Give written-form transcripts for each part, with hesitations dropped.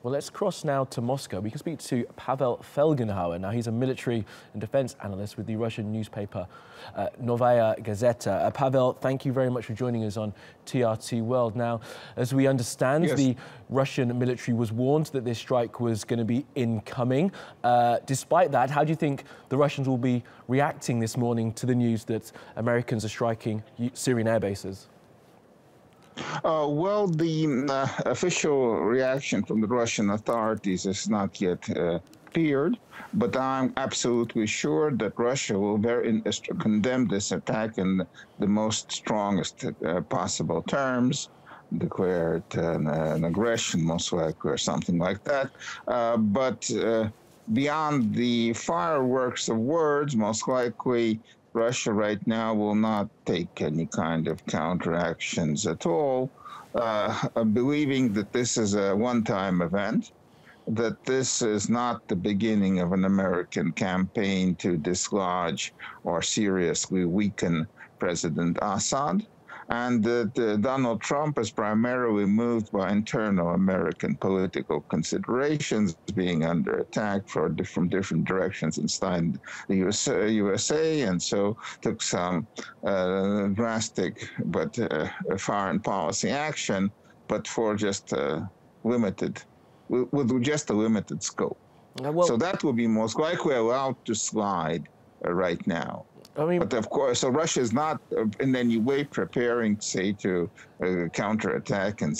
Well, let's cross now to Moscow. We can speak to Pavel Felgenhauer. Now, he's a military and defense analyst with the Russian newspaper Novaya Gazeta. Pavel, thank you very much for joining us on TRT World. Now, as we understand, the Russian military was warned that this strike was going to be incoming. Despite that, how do you think the Russians will be reacting this morning to the news that Americans are striking Syrian air bases? Well, the official reaction from the Russian authorities is not yet appeared, but I'm absolutely sure that Russia will condemn this attack in the most strongest possible terms, declare it an aggression, most likely, or something like that. But beyond the fireworks of words, most likely, Russia right now will not take any kind of counteractions at all, believing that this is a one-time event, that this is not the beginning of an American campaign to dislodge or seriously weaken President Assad, and that Donald Trump is primarily moved by internal American political considerations, being under attack from different directions inside the USA, and so took some drastic but foreign policy action, but for just with just a limited scope. So that will be most likely allowed to slide right now. But of course, so Russia is not in any way preparing, say, to counterattack and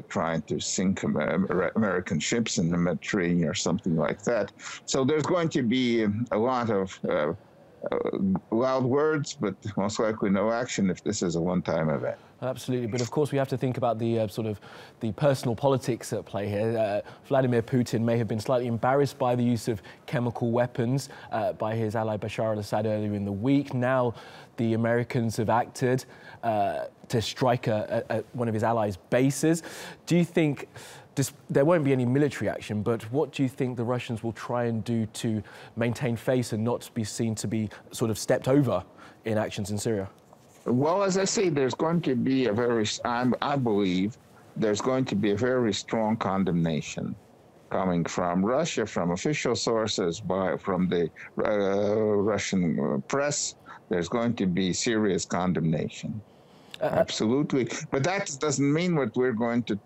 trying to sink American ships in the Mediterranean or something like that. So there's going to be a lot of loud words, but most likely no action if this is a one-time event. Absolutely, but of course we have to think about the the personal politics at play here. Vladimir Putin may have been slightly embarrassed by the use of chemical weapons by his ally Bashar al-Assad earlier in the week. Now the Americans have acted to strike one of his allies' bases. Do you think there won't be any military action, but what do you think the Russians will try and do to maintain face and not be seen to be sort of stepped over in actions in Syria? Well, as I say, there's going to be I believe there's going to be a very strong condemnation coming from Russia, from official sources, from the Russian press. There's going to be serious condemnation. Absolutely. But that doesn't mean what we're going to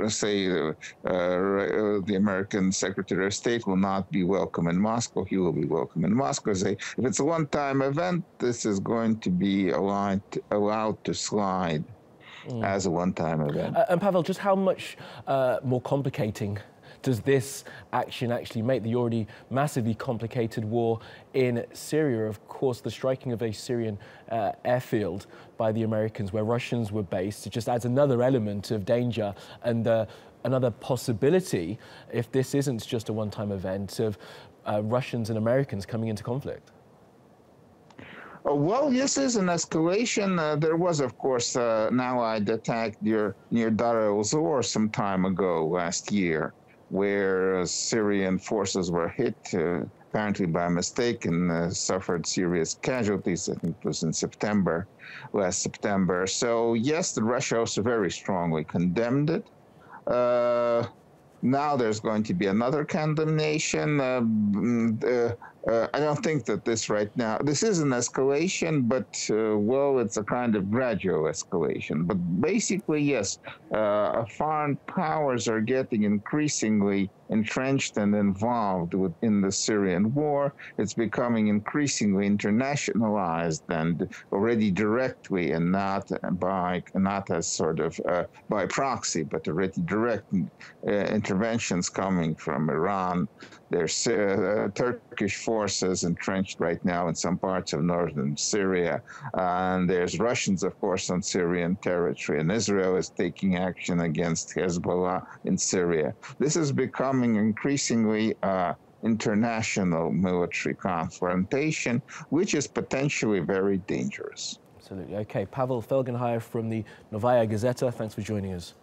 say the American Secretary of State will not be welcome in Moscow. He will be welcome in Moscow. Say, if it's a one-time event, this is going to be allowed to slide as a one-time event. And Pavel, just how much more complicating does this action actually make the already massively complicated war in Syria? Of course, the striking of a Syrian airfield by the Americans where Russians were based, it just adds another element of danger and another possibility, if this isn't just a one-time event, of Russians and Americans coming into conflict. Well, this is an escalation. There was, of course, an Allied attack near Dar el-Zor some time ago last year, where Syrian forces were hit, apparently by mistake, and suffered serious casualties. I think it was in last September. So yes, Russia also very strongly condemned it. Now there's going to be another condemnation. I don't think that this is an escalation, but, well, it's a kind of gradual escalation. But basically, yes, foreign powers are getting increasingly entrenched and involved in the Syrian war. It's becoming increasingly internationalized and already directly, and not as sort of by proxy, but already direct interventions coming from Iran. There's Turkish forces entrenched right now in some parts of northern Syria. And there's Russians, of course, on Syrian territory. And Israel is taking action against Hezbollah in Syria. This is becoming increasingly international military confrontation, which is potentially very dangerous. Absolutely. Okay, Pavel Felgenhauer from the Novaya Gazeta, thanks for joining us.